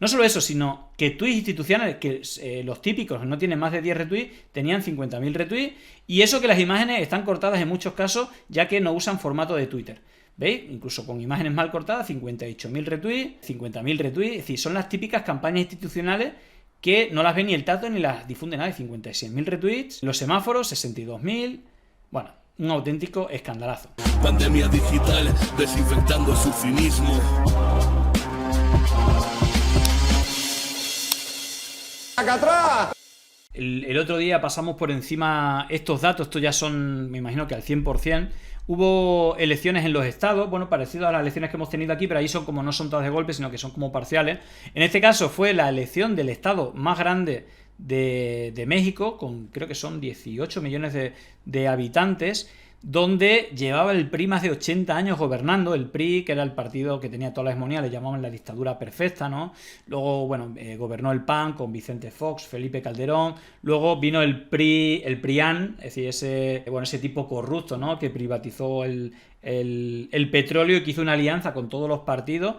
No solo eso, sino que tweets institucionales, que los típicos no tienen más de 10 retweets, tenían 50.000 retweets, y eso que las imágenes están cortadas en muchos casos, ya que no usan formato de Twitter. ¿Veis? Incluso con imágenes mal cortadas, 58.000 retweets, 50.000 retweets, es decir, son las típicas campañas institucionales que no las ve ni el tato ni las difunde nadie. 56.000 retweets, los semáforos, 62.000, bueno, un auténtico escandalazo. Pandemia digital, desinfectando su cinismo. ¡Acá atrás! El otro día pasamos por encima estos datos, estos ya son, me imagino que al 100%. Hubo elecciones en los estados, bueno, parecido a las elecciones que hemos tenido aquí, pero ahí son como no son todas de golpe, sino que son como parciales. En este caso fue la elección del estado más grande de México, con creo que son 18 millones de habitantes, donde llevaba el PRI más de 80 años gobernando. El PRI, que era el partido que tenía toda la hegemonía, le llamaban la dictadura perfecta, ¿no? Luego, bueno, gobernó el PAN con Vicente Fox, Felipe Calderón. Luego vino el PRI, el PRIAN, es decir, ese tipo corrupto, ¿no? Que privatizó el petróleo y que hizo una alianza con todos los partidos,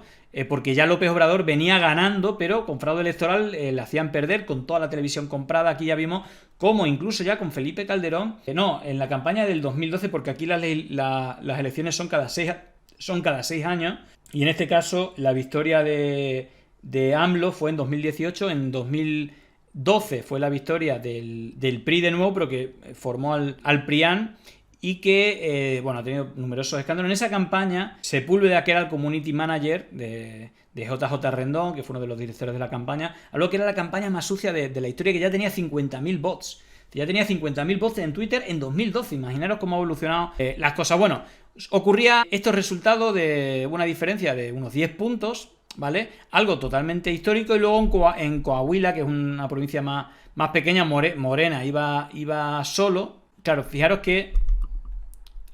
porque ya López Obrador venía ganando, pero con fraude electoral le hacían perder, con toda la televisión comprada. Aquí ya vimos cómo incluso ya con Felipe Calderón, en la campaña del 2012, porque aquí las elecciones son cada 6 años, y en este caso la victoria de AMLO fue en 2018, en 2012 fue la victoria del PRI de nuevo, pero que formó al PRIAN, y que, bueno, ha tenido numerosos escándalos. En esa campaña, Sepúlveda, que era el community manager de JJ Rendón, que fue uno de los directores de la campaña, habló que era la campaña más sucia de la historia, que ya tenía 50.000 bots. Ya tenía 50.000 bots en Twitter en 2012. Imaginaros cómo ha evolucionado las cosas. Bueno, ocurría estos resultados de una diferencia de unos 10 puntos, ¿vale? Algo totalmente histórico. Y luego en Coahuila, que es una provincia más pequeña, Morena iba solo. Claro, fijaros que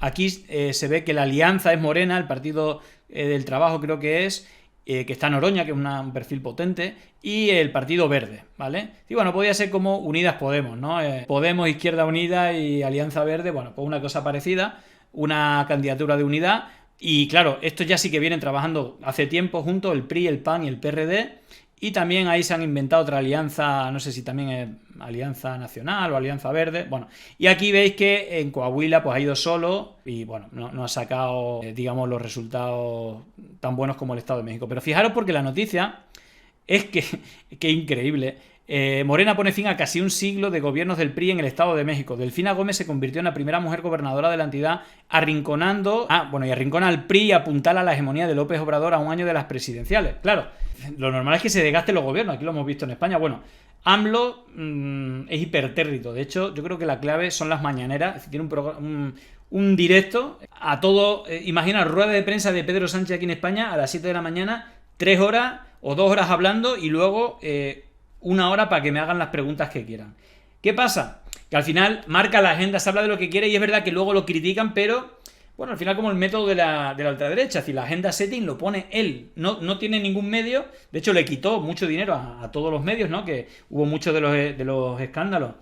aquí se ve que la alianza es Morena, el Partido del Trabajo creo que es, que está Noroña, que es un perfil potente, y el Partido Verde, ¿vale? Y bueno, podía ser como Unidas Podemos, ¿no? Podemos, Izquierda Unida y Alianza Verde, bueno, pues una cosa parecida, una candidatura de unidad. Y claro, estos ya sí que vienen trabajando hace tiempo juntos, el PRI, el PAN y el PRD, y también ahí se han inventado otra alianza, no sé si también es Alianza Nacional o Alianza Verde. Bueno, y aquí veis que en Coahuila pues ha ido solo y bueno, no ha sacado, digamos, los resultados tan buenos como el Estado de México. Pero fijaros, porque la noticia es que increíble. Morena pone fin a casi un siglo de gobiernos del PRI en el Estado de México. Delfina Gómez se convirtió en la primera mujer gobernadora de la entidad, arrinconando y arrincona al PRI y apuntala a la hegemonía de López Obrador a un año de las presidenciales. Claro, lo normal es que se desgasten los gobiernos, aquí lo hemos visto en España. Bueno, AMLO es hipertérrito. De hecho, yo creo que la clave son las mañaneras. Tiene un directo a todo. Imagina rueda de prensa de Pedro Sánchez aquí en España a las 7 de la mañana, 3 horas o 2 horas hablando, y luego 1 hora para que me hagan las preguntas que quieran. ¿Qué pasa? Que al final marca la agenda, se habla de lo que quiere, y es verdad que luego lo critican, pero bueno, al final como el método de la ultraderecha, es decir, la agenda setting lo pone él, no tiene ningún medio. De hecho le quitó mucho dinero a todos los medios, ¿no? Que hubo muchos de los escándalos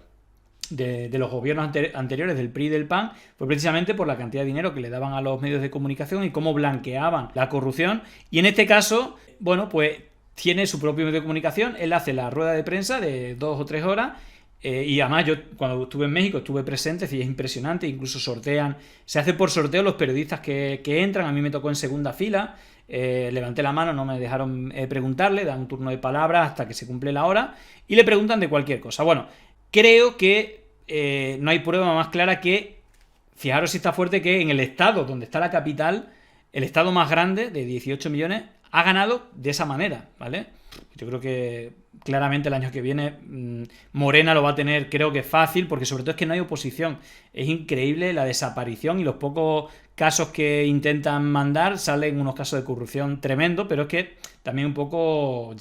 de los gobiernos anteriores del PRI y del PAN, fue precisamente por la cantidad de dinero que le daban a los medios de comunicación y cómo blanqueaban la corrupción. Y en este caso, bueno, pues tiene su propio medio de comunicación. Él hace la rueda de prensa de 2 o 3 horas, y además yo cuando estuve en México estuve presente, es impresionante. Incluso se hace por sorteo los periodistas que entran. A mí me tocó en segunda fila, levanté la mano, no me dejaron preguntarle, dan un turno de palabra hasta que se cumple la hora y le preguntan de cualquier cosa. Bueno, creo que no hay prueba más clara que, fijaros si está fuerte, que en el estado donde está la capital, el estado más grande de 18 millones, ha ganado de esa manera, ¿vale? Yo creo que claramente el año que viene Morena lo va a tener, creo que fácil, porque sobre todo es que no hay oposición. Es increíble la desaparición y los pocos casos que intentan mandar, salen unos casos de corrupción tremendo, pero es que también un poco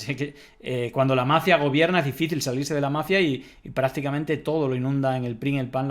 cuando la mafia gobierna es difícil salirse de la mafia, y prácticamente todo lo inunda en el PRI, en el PAN,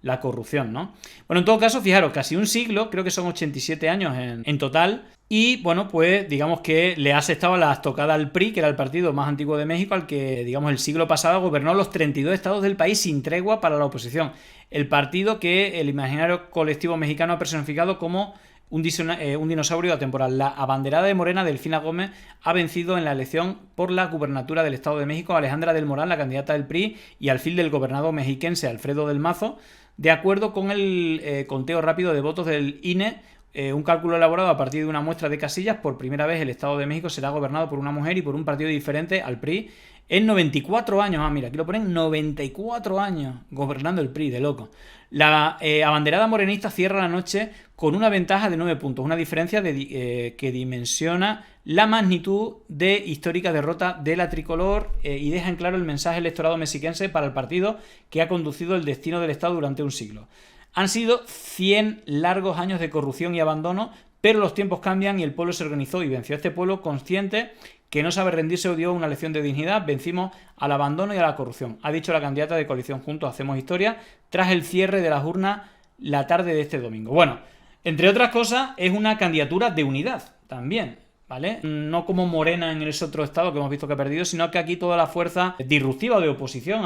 la corrupción, ¿no? Bueno, en todo caso, fijaros, casi un siglo, creo que son 87 años en total. Y bueno, pues digamos que le ha asestado la estocada al PRI, que era el partido más antiguo de México, al que, digamos, el siglo pasado gobernó los 32 estados del país sin tregua para la oposición. El partido que el imaginario colectivo mexicano ha personificado como un dinosaurio atemporal. La abanderada de Morena, Delfina Gómez, ha vencido en la elección por la gubernatura del Estado de México a Alejandra del Moral, la candidata del PRI, y al fil del gobernador mexiquense Alfredo del Mazo, de acuerdo con el conteo rápido de votos del INE. Un cálculo elaborado a partir de una muestra de casillas. Por primera vez el Estado de México será gobernado por una mujer y por un partido diferente al PRI en 94 años. Mira, aquí lo ponen, 94 años gobernando el PRI, de loco. La abanderada morenista cierra la noche con una ventaja de 9 puntos, una diferencia que dimensiona la magnitud de histórica derrota de la tricolor y deja en claro el mensaje electorado mexiquense para el partido que ha conducido el destino del Estado durante un siglo. Han sido 100 largos años de corrupción y abandono, pero los tiempos cambian y el pueblo se organizó y venció. Este pueblo, consciente que no sabe rendirse, o dio una lección de dignidad. Vencimos al abandono y a la corrupción, ha dicho la candidata de Coalición Juntos Hacemos Historia tras el cierre de las urnas la tarde de este domingo. Bueno, entre otras cosas, es una candidatura de unidad también, ¿vale? No como Morena en ese otro estado que hemos visto que ha perdido, sino que aquí toda la fuerza disruptiva de oposición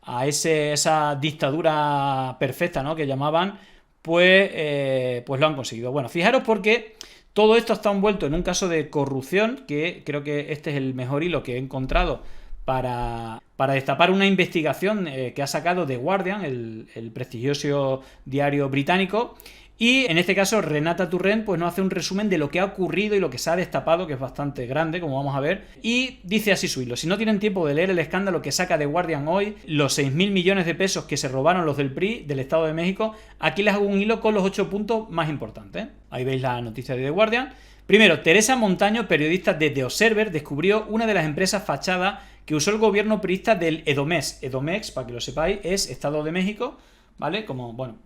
a esa dictadura perfecta, ¿no?, que llamaban, pues lo han conseguido. Bueno, fijaros porque todo esto está envuelto en un caso de corrupción, que creo que este es el mejor hilo que he encontrado para destapar una investigación que ha sacado The Guardian, el prestigioso diario británico. Y en este caso Renata Turrent pues nos hace un resumen de lo que ha ocurrido y lo que se ha destapado, que es bastante grande, como vamos a ver. Y dice así su hilo: si no tienen tiempo de leer el escándalo que saca The Guardian hoy, los 6.000 millones de pesos que se robaron los del PRI, del Estado de México, aquí les hago un hilo con los 8 puntos más importantes. Ahí veis la noticia de The Guardian. Primero, Teresa Montaño, periodista de The Observer, descubrió una de las empresas fachadas que usó el gobierno priista del Edomex. Edomex, para que lo sepáis, es Estado de México, ¿vale? Como, bueno,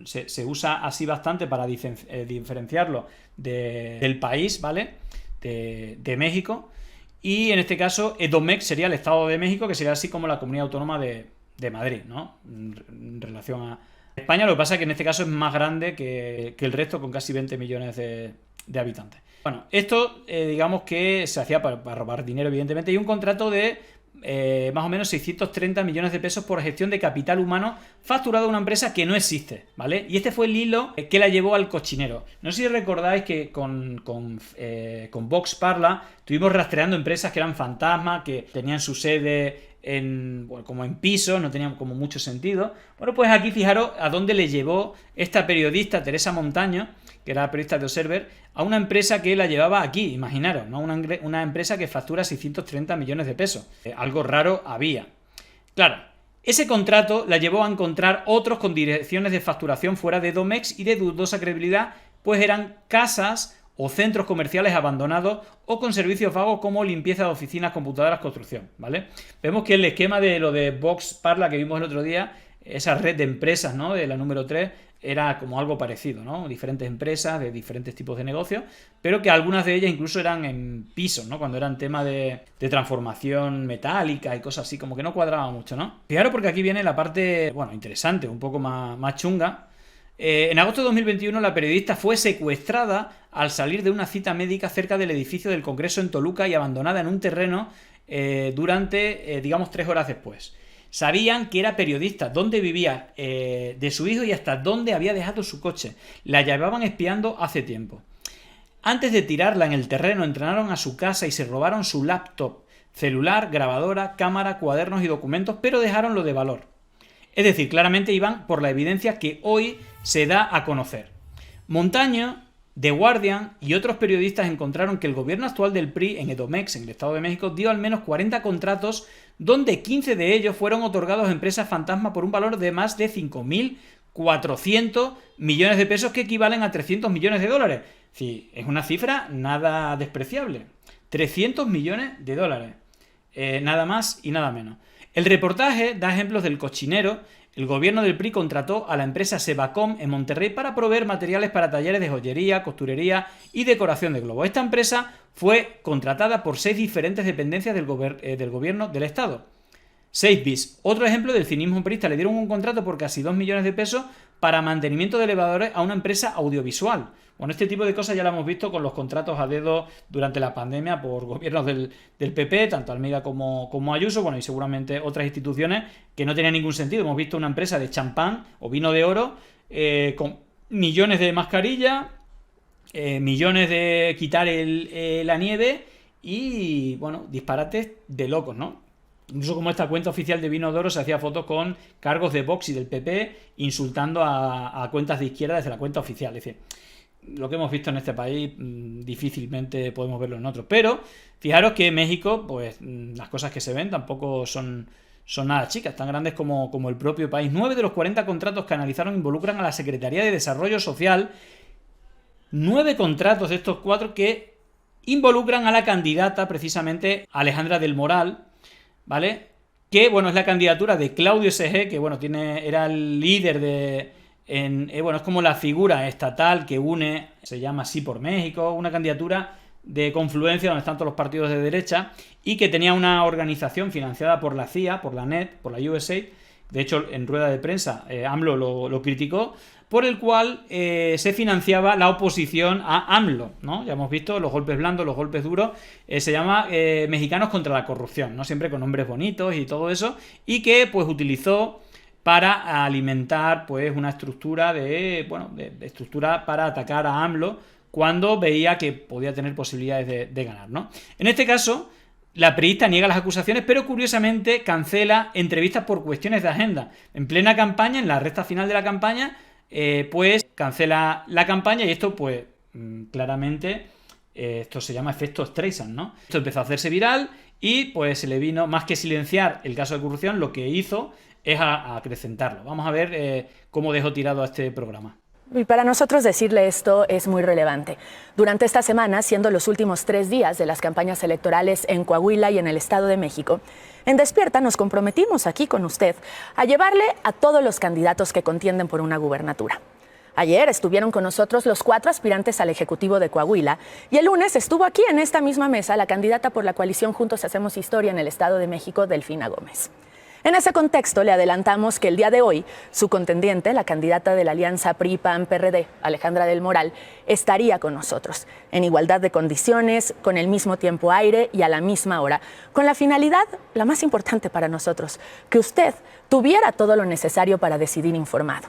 se usa así bastante para diferenciarlo del país, ¿vale? De México. Y en este caso, Edomex sería el Estado de México, que sería así como la comunidad autónoma de Madrid, ¿no? En relación a España. Lo que pasa es que en este caso es más grande que el resto, con casi 20 millones de habitantes. Bueno, esto digamos que se hacía para robar dinero, evidentemente, y un contrato de más o menos 630 millones de pesos por gestión de capital humano facturado a una empresa que no existe, ¿vale? Y este fue el hilo que la llevó al cochinero. No sé si recordáis que con Vox Parla estuvimos rastreando empresas que eran fantasmas, que tenían su sede como en pisos, no tenían como mucho sentido. Bueno, pues aquí fijaros a dónde le llevó esta periodista, Teresa Montaño, que era periodista de Observer, a una empresa que la llevaba aquí, imaginaros, ¿no? Una empresa que factura 630 millones de pesos. Algo raro había. Claro, ese contrato la llevó a encontrar otros con direcciones de facturación fuera de Edomex y de dudosa credibilidad, pues eran casas o centros comerciales abandonados o con servicios vagos como limpieza de oficinas, computadoras, construcción, ¿vale? Vemos que el esquema de lo de Vox Parla que vimos el otro día, esa red de empresas, ¿no?, de la número 3, era como algo parecido, ¿no? Diferentes empresas de diferentes tipos de negocios, pero que algunas de ellas incluso eran en pisos, ¿no? Cuando eran tema de transformación metálica y cosas así, como que no cuadraba mucho, ¿no? Fijaros porque aquí viene la parte, bueno, interesante, un poco más chunga. En agosto de 2021 la periodista fue secuestrada al salir de una cita médica cerca del edificio del Congreso en Toluca y abandonada en un terreno durante, digamos, 3 horas después. Sabían que era periodista, dónde vivía, de su hijo y hasta dónde había dejado su coche. La llevaban espiando hace tiempo. Antes de tirarla en el terreno, entraron a su casa y se robaron su laptop, celular, grabadora, cámara, cuadernos y documentos, pero dejaron lo de valor. Es decir, claramente iban por la evidencia que hoy se da a conocer. Montaño, The Guardian y otros periodistas encontraron que el gobierno actual del PRI en Edomex, en el Estado de México, dio al menos 40 contratos, donde 15 de ellos fueron otorgados a empresas fantasma por un valor de más de 5.400 millones de pesos, que equivalen a 300 millones de dólares. Sí, es una cifra nada despreciable. 300 millones de dólares. Nada más y nada menos. El reportaje da ejemplos del cochinero. El gobierno del PRI contrató a la empresa Sebacom en Monterrey para proveer materiales para talleres de joyería, costurería y decoración de globos. Esta empresa fue contratada por 6 diferentes dependencias del gobierno del Estado. 6 bis. Otro ejemplo del cinismo priista: le dieron un contrato por casi 2 millones de pesos para mantenimiento de elevadores a una empresa audiovisual. Bueno, este tipo de cosas ya lo hemos visto con los contratos a dedo durante la pandemia por gobiernos del PP, tanto Almeida como Ayuso, bueno, y seguramente otras instituciones que no tenían ningún sentido. Hemos visto una empresa de champán o vino de oro con millones de mascarillas, millones de quitar la nieve y, bueno, disparates de locos, ¿no? Incluso como esta cuenta oficial de Vino de Oro se hacía fotos con cargos de Vox y del PP insultando a cuentas de izquierda desde la cuenta oficial. Es decir, lo que hemos visto en este país difícilmente podemos verlo en otros. Pero fijaros que en México, pues las cosas que se ven tampoco son nada chicas, tan grandes como el propio país. 9 de los 40 contratos que analizaron involucran a la Secretaría de Desarrollo Social. 9 contratos de estos 4 que involucran a la candidata, precisamente Alejandra del Moral, ¿vale? Que, bueno, es la candidatura de Claudio S.G., que, bueno, era el líder bueno, es como la figura estatal que une, se llama así por México, una candidatura de confluencia donde están todos los partidos de derecha y que tenía una organización financiada por la CIA, por la NET, por la USAID. De hecho, en rueda de prensa AMLO lo criticó, por el cual se financiaba la oposición a AMLO, ¿no? Ya hemos visto los golpes blandos, los golpes duros, se llama Mexicanos contra la Corrupción, ¿no? Siempre con nombres bonitos y todo eso, y que pues utilizó para alimentar pues una estructura de estructura para atacar a AMLO cuando veía que podía tener posibilidades de ganar, ¿no? En este caso, la priista niega las acusaciones, pero curiosamente cancela entrevistas por cuestiones de agenda. En plena campaña, en la recta final de la campaña, pues cancela la campaña y esto pues claramente esto se llama efecto Streisand, ¿no? Esto empezó a hacerse viral y pues se le vino, más que silenciar el caso de corrupción, lo que hizo es acrecentarlo. Vamos a ver cómo dejó tirado a este programa. Y para nosotros decirle esto es muy relevante. Durante esta semana, siendo los últimos 3 días de las campañas electorales en Coahuila y en el Estado de México, en Despierta nos comprometimos aquí con usted a llevarle a todos los candidatos que contienden por una gubernatura. Ayer estuvieron con nosotros los 4 aspirantes al Ejecutivo de Coahuila y el lunes estuvo aquí en esta misma mesa la candidata por la coalición Juntos Hacemos Historia en el Estado de México, Delfina Gómez. En ese contexto, le adelantamos que el día de hoy, su contendiente, la candidata de la alianza PRI-PAN-PRD, Alejandra del Moral, estaría con nosotros, en igualdad de condiciones, con el mismo tiempo aire y a la misma hora, con la finalidad, la más importante para nosotros, que usted tuviera todo lo necesario para decidir informado.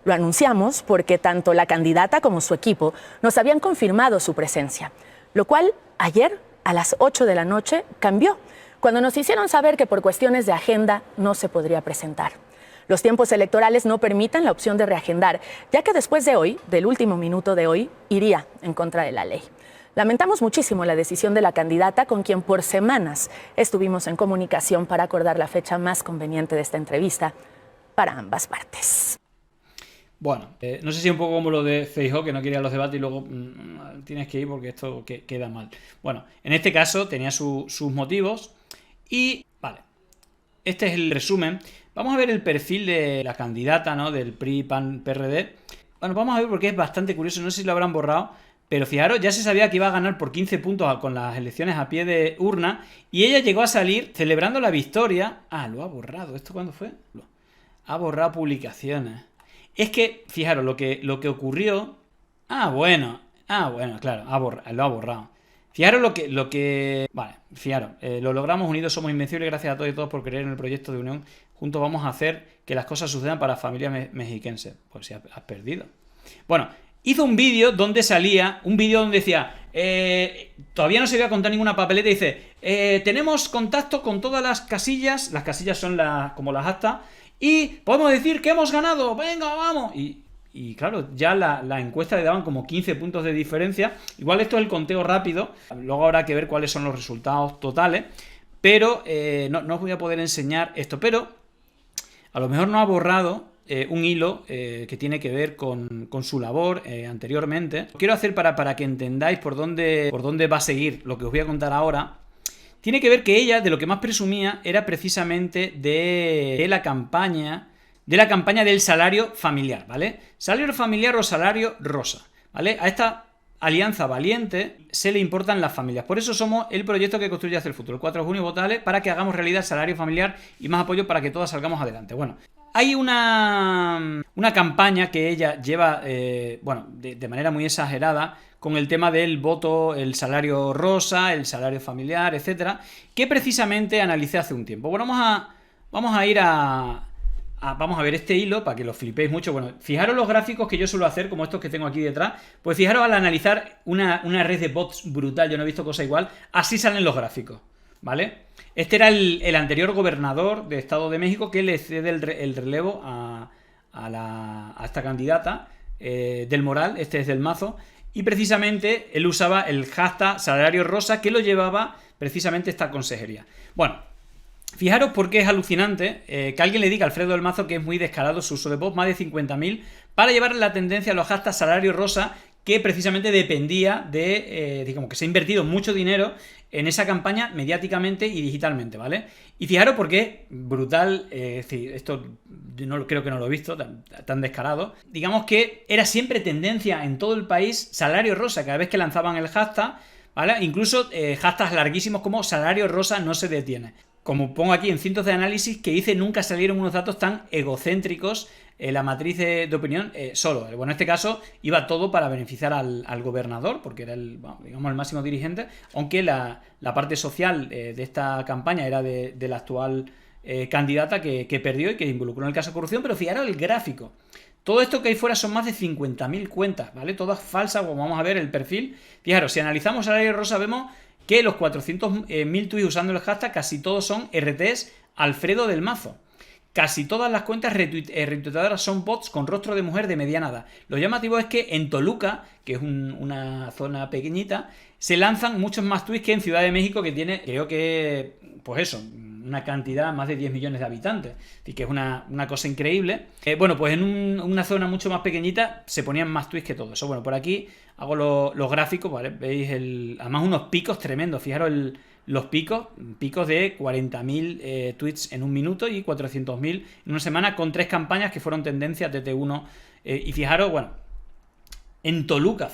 Lo anunciamos porque tanto la candidata como su equipo nos habían confirmado su presencia, lo cual ayer a las 8 de la noche cambió, cuando nos hicieron saber que por cuestiones de agenda no se podría presentar. Los tiempos electorales no permiten la opción de reagendar, ya que después de hoy, del último minuto de hoy, iría en contra de la ley. Lamentamos muchísimo la decisión de la candidata, con quien por semanas estuvimos en comunicación para acordar la fecha más conveniente de esta entrevista para ambas partes. Bueno, no sé si un poco como lo de Feijóo, que no quería los debates y luego tienes que ir porque esto queda mal. Bueno, en este caso tenía sus motivos. Y, vale, este es el resumen. Vamos a ver el perfil de la candidata, ¿no? Del PRI-PAN-PRD. Bueno, vamos a ver porque es bastante curioso. No sé si lo habrán borrado, pero fijaros, ya se sabía que iba a ganar por 15 puntos con las elecciones a pie de urna. Y ella llegó a salir celebrando la victoria. Ah, lo ha borrado. ¿Esto cuándo fue? Ha borrado publicaciones. Es que, fijaros, lo que ocurrió... bueno, claro, lo ha borrado. Fijaros lo que... Vale, fijaros, lo logramos, unidos somos invencibles, gracias a todos y todos por creer en el proyecto de unión. Juntos vamos a hacer que las cosas sucedan para las familias mexiquenses. Pues si has perdido. Bueno, hizo un vídeo donde decía, todavía no se había contado ninguna papeleta, y dice, tenemos contacto con todas las casillas son como las actas, y podemos decir que hemos ganado, venga, vamos. Y claro, ya la encuesta le daban como 15 puntos de diferencia. Igual esto es el conteo rápido, luego habrá que ver cuáles son los resultados totales, pero no os voy a poder enseñar esto. Pero a lo mejor no ha borrado un hilo que tiene que ver con su labor anteriormente. Lo quiero hacer para que entendáis por dónde va a seguir lo que os voy a contar ahora. Tiene que ver que ella, de lo que más presumía, era precisamente de la campaña del salario familiar, ¿vale? Salario familiar o salario rosa, ¿vale? A esta alianza valiente se le importan las familias. Por eso somos el proyecto que construye hacia el futuro. El 4 de junio, votale para que hagamos realidad el salario familiar y más apoyo para que todas salgamos adelante. Bueno, hay una campaña que ella lleva, de manera muy exagerada, con el tema del voto, el salario rosa, el salario familiar, etcétera, que precisamente analicé hace un tiempo. Bueno, vamos a ir a vamos a ver este hilo para que lo flipéis mucho. Bueno, fijaros los gráficos que yo suelo hacer, como estos que tengo aquí detrás. Pues fijaros al analizar una red de bots brutal, yo no he visto cosa igual. Así salen los gráficos, ¿vale? Este era el anterior gobernador de Estado de México que le cede el relevo a esta candidata del Moral. Este es del Mazo. Y precisamente él usaba el hashtag salario rosa que lo llevaba precisamente esta consejería. Bueno, fijaros por qué es alucinante que alguien le diga a Alfredo del Mazo que es muy descarado su uso de bots, más de 50.000, para llevar la tendencia a los hashtags salario rosa, que precisamente dependía de, digamos, que se ha invertido mucho dinero en esa campaña mediáticamente y digitalmente, ¿vale? Y fijaros por qué brutal, es decir, esto yo no, creo que no lo he visto tan descarado. Digamos que era siempre tendencia en todo el país salario rosa cada vez que lanzaban el hashtag, ¿vale? Incluso hashtags larguísimos como salario rosa no se detiene. Como pongo aquí en cientos de análisis que hice, nunca salieron unos datos tan egocéntricos en la matriz de opinión solo. Bueno, en este caso iba todo para beneficiar al gobernador, porque era digamos, el máximo dirigente, aunque la parte social de esta campaña era de la actual candidata que perdió y que involucró en el caso de corrupción. Pero fijaros el gráfico. Todo esto que hay fuera son más de 50.000 cuentas, ¿vale? Todas falsas, como vamos a ver el perfil. Fijaros, si analizamos salario rosa vemos que los 400.000 tweets usando el hashtag casi todos son RTs Alfredo del Mazo. Casi todas las cuentas retuiteadoras son bots con rostro de mujer de mediana edad. Lo llamativo es que en Toluca, que es una zona pequeñita, se lanzan muchos más tweets que en Ciudad de México, que tiene, creo que, pues eso, una cantidad, más de 10 millones de habitantes. Así que es una cosa increíble. Bueno, pues en una zona mucho más pequeñita se ponían más tweets que todo eso. Bueno, por aquí hago los gráficos, ¿vale? Veis además unos picos tremendos. Fijaros los picos de 40.000 tweets en un minuto y 400.000 en una semana, con 3 campañas que fueron tendencias de T1. Y fijaros, bueno, en Toluca,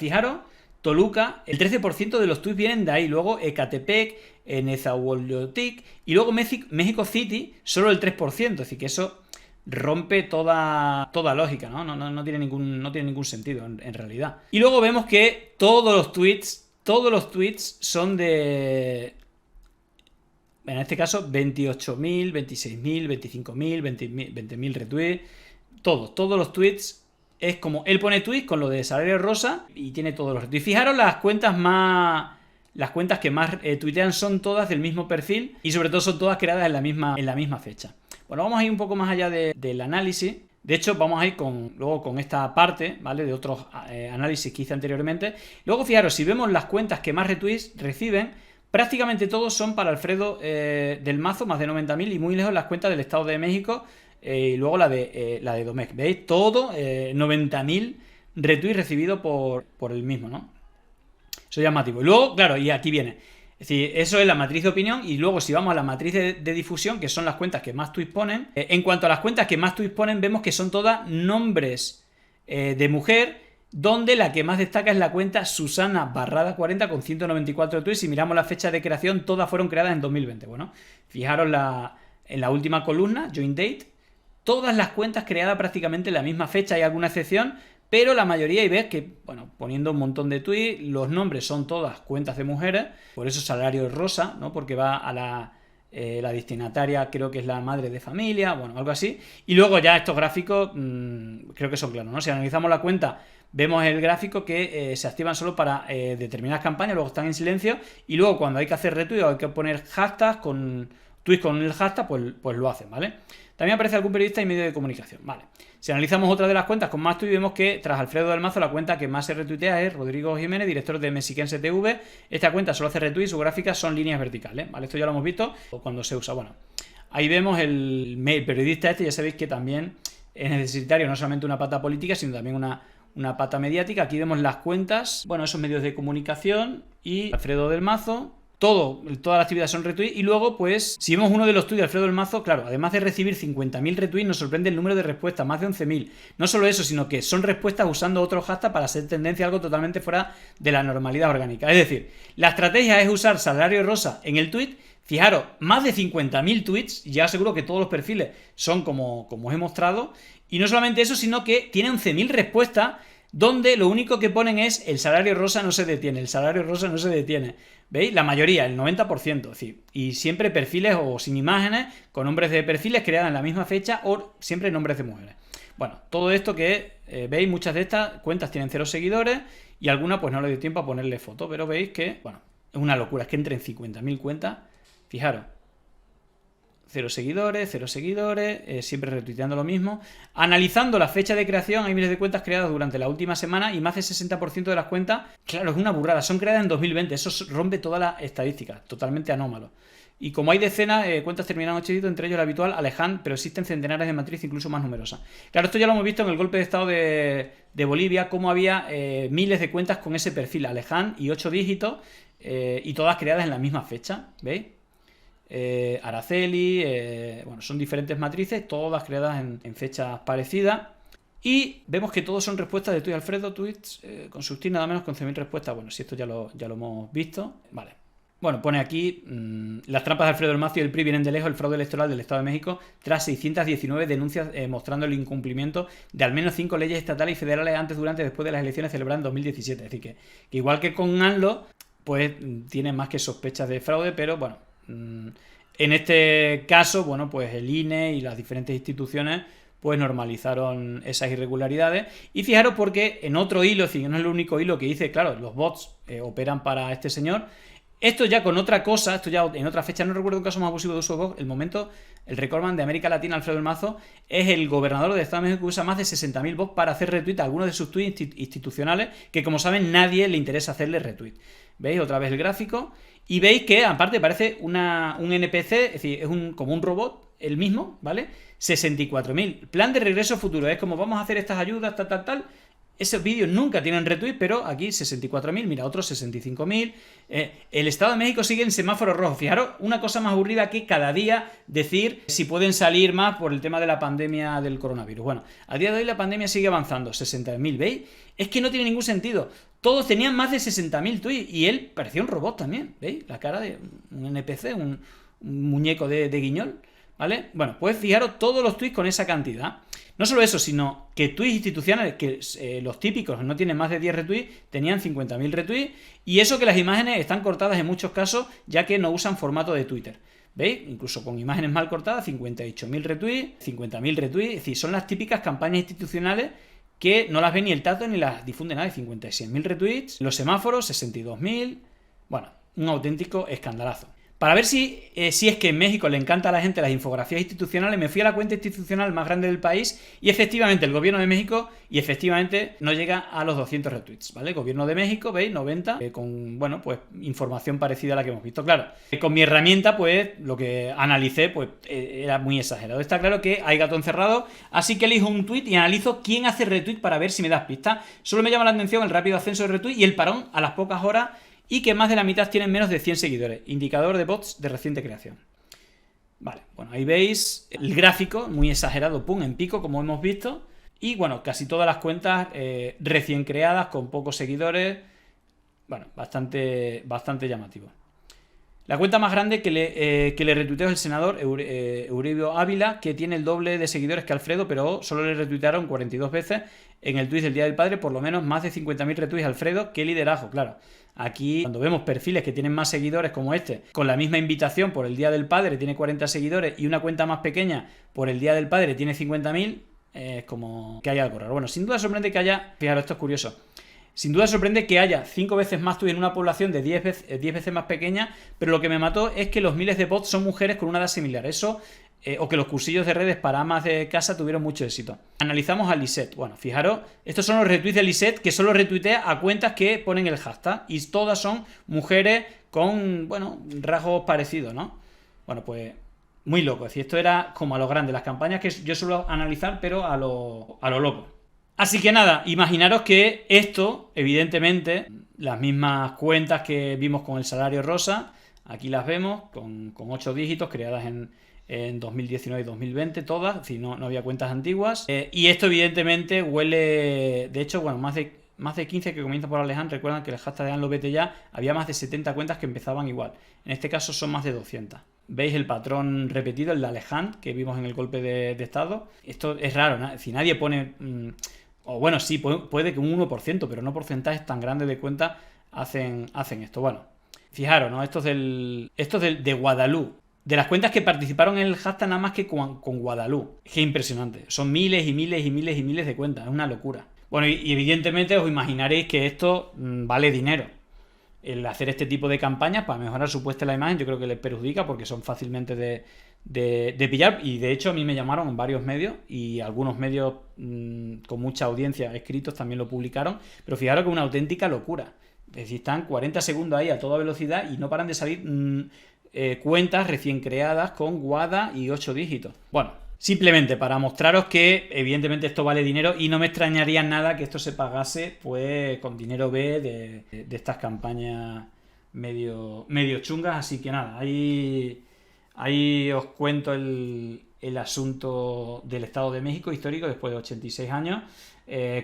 Toluca, el 13% de los tweets vienen de ahí. Luego Ecatepec, Nezahualcóyotl y luego México City, solo el 3%. Es decir, que eso rompe toda lógica, ¿no? No tiene ningún sentido en realidad. Y luego vemos que todos los tweets son de, en este caso, 28.000, 26.000, 25.000, 20.000 retweets. Todos los tweets. Es como, él pone tweets con lo de salario rosa y tiene todos los retweets. Fijaros las cuentas que más tuitean son todas del mismo perfil y sobre todo son todas creadas en la misma fecha. Bueno, vamos a ir un poco más allá del análisis. De hecho, vamos a ir luego con esta parte, ¿vale? De otros análisis que hice anteriormente. Luego, fijaros, si vemos las cuentas que más retweets reciben, prácticamente todos son para Alfredo del Mazo, más de 90.000, y muy lejos las cuentas del Estado de México. Y luego la de Domecq. ¿Veis? Todo 90.000 retweets recibidos por el mismo, ¿no? Eso es llamativo. Y luego, claro, y aquí viene. Es decir, eso es la matriz de opinión. Y luego, si vamos a la matriz de difusión, que son las cuentas que más tweets ponen, en cuanto a las cuentas que más tweets ponen, vemos que son todas nombres de mujer, donde la que más destaca es la cuenta Susana Barrada40 con 194 tweets. Si miramos la fecha de creación, todas fueron creadas en 2020. Bueno, fijaros en la última columna, Join Date. Todas las cuentas creadas prácticamente en la misma fecha, hay alguna excepción, pero la mayoría, y ves que, bueno, poniendo un montón de tweets, los nombres son todas cuentas de mujeres, por eso salario rosa, ¿no? Porque va a la destinataria, creo que es la madre de familia, bueno, algo así. Y luego ya estos gráficos, creo que son claros, ¿no? Si analizamos la cuenta, vemos el gráfico que se activan solo para determinadas campañas, luego están en silencio, y luego cuando hay que hacer retweet o hay que poner hashtags tweets con el hashtag, pues lo hacen, ¿vale? También aparece algún periodista y medio de comunicación. Vale. Si analizamos otra de las cuentas con más tweets, vemos que tras Alfredo del Mazo, la cuenta que más se retuitea es Rodrigo Jiménez, director de Mexiquense TV. Esta cuenta solo hace retweets, sus gráficas son líneas verticales. Vale, esto ya lo hemos visto cuando se usa. Bueno, ahí vemos el periodista ya sabéis que también es necesario no solamente una pata política, sino también una pata mediática. Aquí vemos las cuentas, bueno, esos medios de comunicación y Alfredo del Mazo. Todas las actividades son retweets. Y luego, pues, si vemos uno de los tweets de Alfredo del Mazo, claro, además de recibir 50.000 retweets, nos sorprende el número de respuestas, más de 11.000. No solo eso, sino que son respuestas usando otro hashtag para hacer tendencia a algo totalmente fuera de la normalidad orgánica. Es decir, la estrategia es usar salario rosa en el tweet. Fijaros, más de 50.000 tweets, ya aseguro que todos los perfiles son como os he mostrado. Y no solamente eso, sino que tiene 11.000 respuestas donde lo único que ponen es el salario rosa no se detiene, el salario rosa no se detiene. ¿Veis? La mayoría, el 90%, es decir, y siempre perfiles o sin imágenes, con nombres de perfiles creados en la misma fecha o siempre nombres de mujeres. Bueno, todo esto que veis, muchas de estas cuentas tienen 0 seguidores y algunas pues no le dio tiempo a ponerle foto, pero veis que, bueno, es una locura, es que entren 50.000 cuentas, fijaros. 0 seguidores, siempre retuiteando lo mismo. Analizando la fecha de creación, hay miles de cuentas creadas durante la última semana y más del 60% de las cuentas, claro, es una burrada, son creadas en 2020, eso rompe todas las estadísticas, totalmente anómalo. Y como hay decenas, cuentas terminan 8 dígitos, entre ellos el habitual Alejandro, pero existen centenares de matriz incluso más numerosas. Claro, esto ya lo hemos visto en el golpe de estado de Bolivia, cómo había miles de cuentas con ese perfil Alejandro y 8 dígitos, y todas creadas en la misma fecha, ¿veis? Araceli, bueno, son diferentes matrices, todas creadas en fechas parecidas. Y vemos que todos son respuestas de Tuit Alfredo, tweets con sus tweets nada menos con 11.000 respuestas. Bueno, si esto ya lo hemos visto. Vale. Bueno, pone aquí, las trampas de Alfredo del Mazo y el PRI vienen de lejos el fraude electoral del Estado de México tras 619 denuncias mostrando el incumplimiento de al menos 5 leyes estatales y federales antes, durante y después de las elecciones celebradas en 2017. Es decir, que igual que con ANLO, pues tiene más que sospechas de fraude, pero bueno, en este caso, bueno, pues el INE y las diferentes instituciones pues normalizaron esas irregularidades. Y fijaros porque en otro hilo, es decir, no es el único hilo que dice, claro, los bots operan para este señor. Esto ya con otra cosa, esto ya en otra fecha, no recuerdo un caso más abusivo de uso de bots, el recordman de América Latina, Alfredo del Mazo, es el gobernador del Estado de México que usa más de 60.000 bots para hacer retweet a algunos de sus tweets institucionales que, como saben, nadie le interesa hacerle retweet. ¿Veis? Otra vez el gráfico. Y veis que, aparte, parece un NPC, es decir, es como un robot, el mismo, ¿vale? 64.000. Plan de regreso futuro, es como vamos a hacer estas ayudas, tal. Esos vídeos nunca tienen retweet, pero aquí 64.000, mira, otros 65.000. El Estado de México sigue en semáforo rojo. Fijaros, una cosa más aburrida que cada día decir si pueden salir más por el tema de la pandemia del coronavirus. Bueno, a día de hoy la pandemia sigue avanzando, 60.000, ¿veis? Es que no tiene ningún sentido. Todos tenían más de 60.000 tweets y él parecía un robot también, ¿veis? La cara de un NPC, un muñeco de guiñol, ¿vale? Bueno, pues fijaros todos los tweets con esa cantidad. No solo eso, sino que tweets institucionales, que los típicos no tienen más de 10 retweets, tenían 50.000 retweets, y eso que las imágenes están cortadas en muchos casos, ya que no usan formato de Twitter. ¿Veis? Incluso con imágenes mal cortadas, 58.000 retweets, 50.000 retweets, es decir, son las típicas campañas institucionales que no las ve ni el Tato ni las difunde nadie. 56.000 retweets, los semáforos 62.000, bueno, un auténtico escandalazo. Para ver si es que en México le encanta a la gente las infografías institucionales, me fui a la cuenta institucional más grande del país y efectivamente el gobierno de México y efectivamente no llega a los 200 retweets, ¿vale? Gobierno de México, ¿veis? 90, con, bueno, pues información parecida a la que hemos visto. Claro, con mi herramienta, pues, lo que analicé, pues, era muy exagerado. Está claro que hay gato encerrado, así que elijo un tweet y analizo quién hace retweet para ver si me das pistas. Solo me llama la atención el rápido ascenso de retweet y el parón a las pocas horas, y que más de la mitad tienen menos de 100 seguidores, indicador de bots de reciente creación. Vale, bueno, ahí veis el gráfico, muy exagerado, pum, en pico, como hemos visto, y bueno, casi todas las cuentas recién creadas, con pocos seguidores, bueno, bastante llamativo. La cuenta más grande que le retuiteó es el senador Uribe Ávila, que tiene el doble de seguidores que Alfredo, pero solo le retuitearon 42 veces en el tuit del Día del Padre, por lo menos más de 50.000 retweets a Alfredo. ¡Qué liderazgo! Claro, aquí cuando vemos perfiles que tienen más seguidores como este, con la misma invitación por el Día del Padre tiene 40 seguidores y una cuenta más pequeña por el Día del Padre tiene 50.000, es como que haya algo raro. Bueno, sin duda sorprende que haya, fijaros, esto es curioso, sin duda sorprende que haya 5 veces más tweets en una población de 10 veces más pequeña, pero lo que me mató es que los miles de bots son mujeres con una edad similar. Eso, o que los cursillos de redes para amas de casa tuvieron mucho éxito. Analizamos a Lisette. Bueno, fijaros, estos son los retweets de Lisette, que solo retuitea a cuentas que ponen el hashtag, y todas son mujeres con, bueno, rasgos parecidos, ¿no? Bueno, pues muy loco. Es decir, esto era como a lo grande, las campañas que yo suelo analizar, pero a lo loco. Así que nada, imaginaros que esto, evidentemente, las mismas cuentas que vimos con el salario rosa, aquí las vemos, con 8 dígitos, creadas en 2019 y 2020, todas, es decir, no había cuentas antiguas. Y esto, evidentemente, huele, de hecho, bueno, más de 15 que comienzan por Alejandro. Recuerdan que el hashtag de Anlo vete ya, había más de 70 cuentas que empezaban igual. En este caso son más de 200. ¿Veis el patrón repetido, el de Alejandro, que vimos en el golpe de Estado? Esto es raro, ¿no? Es decir, nadie pone... o bueno, sí, puede que un 1%, pero no porcentajes tan grandes de cuentas hacen esto. Bueno, Fijaros, ¿no? Estos de Guadalupe. De las cuentas que participaron en el hashtag nada más que con Guadalupe. Qué impresionante. Son miles y miles y miles y miles de cuentas. Es una locura. Bueno, y evidentemente os imaginaréis que esto vale dinero. El hacer este tipo de campañas para mejorar su puesta en la imagen yo creo que les perjudica porque son fácilmente de pillar. Y de hecho a mí me llamaron en varios medios y algunos medios con mucha audiencia escritos también lo publicaron. Pero fijaros que es una auténtica locura. Es decir, están 40 segundos ahí a toda velocidad y no paran de salir cuentas recién creadas con Guada y 8 dígitos. Bueno, simplemente para mostraros que evidentemente esto vale dinero y no me extrañaría nada que esto se pagase pues con dinero B de estas campañas medio chungas. Así que nada, ahí os cuento el asunto del Estado de México histórico después de 86 años.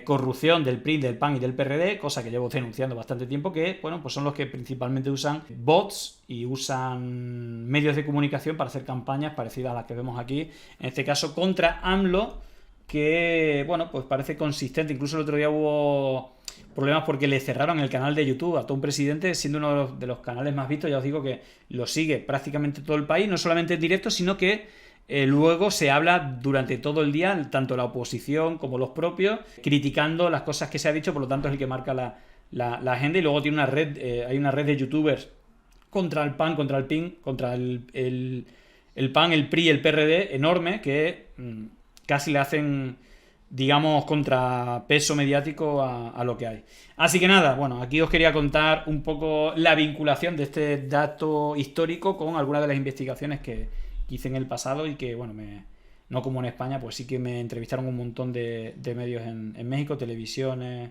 Corrupción del PRI, del PAN y del PRD, cosa que llevo denunciando bastante tiempo, que bueno, pues son los que principalmente usan bots y usan medios de comunicación para hacer campañas parecidas a las que vemos aquí, en este caso contra AMLO, que bueno, pues parece consistente. Incluso el otro día hubo problemas porque le cerraron el canal de YouTube a todo un presidente, siendo uno de los canales más vistos. Ya os digo que lo sigue prácticamente todo el país, no solamente en directo, sino que luego se habla durante todo el día, tanto la oposición como los propios, criticando las cosas que se ha dicho. Por lo tanto es el que marca la agenda. Y luego tiene una red, hay una red de youtubers contra el PAN, contra el PIN, contra el PAN, el PRI y el PRD enorme, que casi le hacen, digamos, contrapeso mediático a lo que hay. Así que nada, bueno, aquí os quería contar un poco la vinculación de este dato histórico con algunas de las investigaciones que hice en el pasado y que, bueno, no como en España, pues sí que me entrevistaron un montón de medios en México, televisiones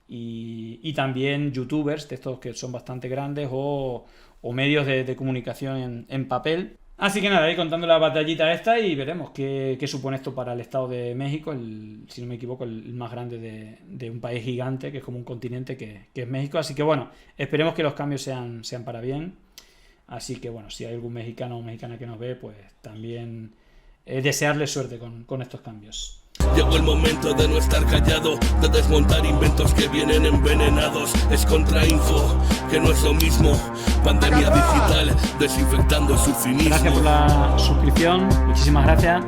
y también youtubers, de estos que son bastante grandes, o medios de comunicación en papel. Así que nada, ahí contando la batallita esta y veremos qué supone esto para el Estado de México, si no me equivoco, el más grande de un país gigante, que es como un continente que es México. Así que bueno, esperemos que los cambios sean para bien. Así que bueno, si hay algún mexicano o mexicana que nos ve, pues también desearle suerte con estos cambios. Llegó el momento de no estar callado, de desmontar inventos que vienen envenenados. Es contrainfo, que no es lo mismo. Pandemia digital, desinfectando su cinismo. Gracias por la suscripción, muchísimas gracias.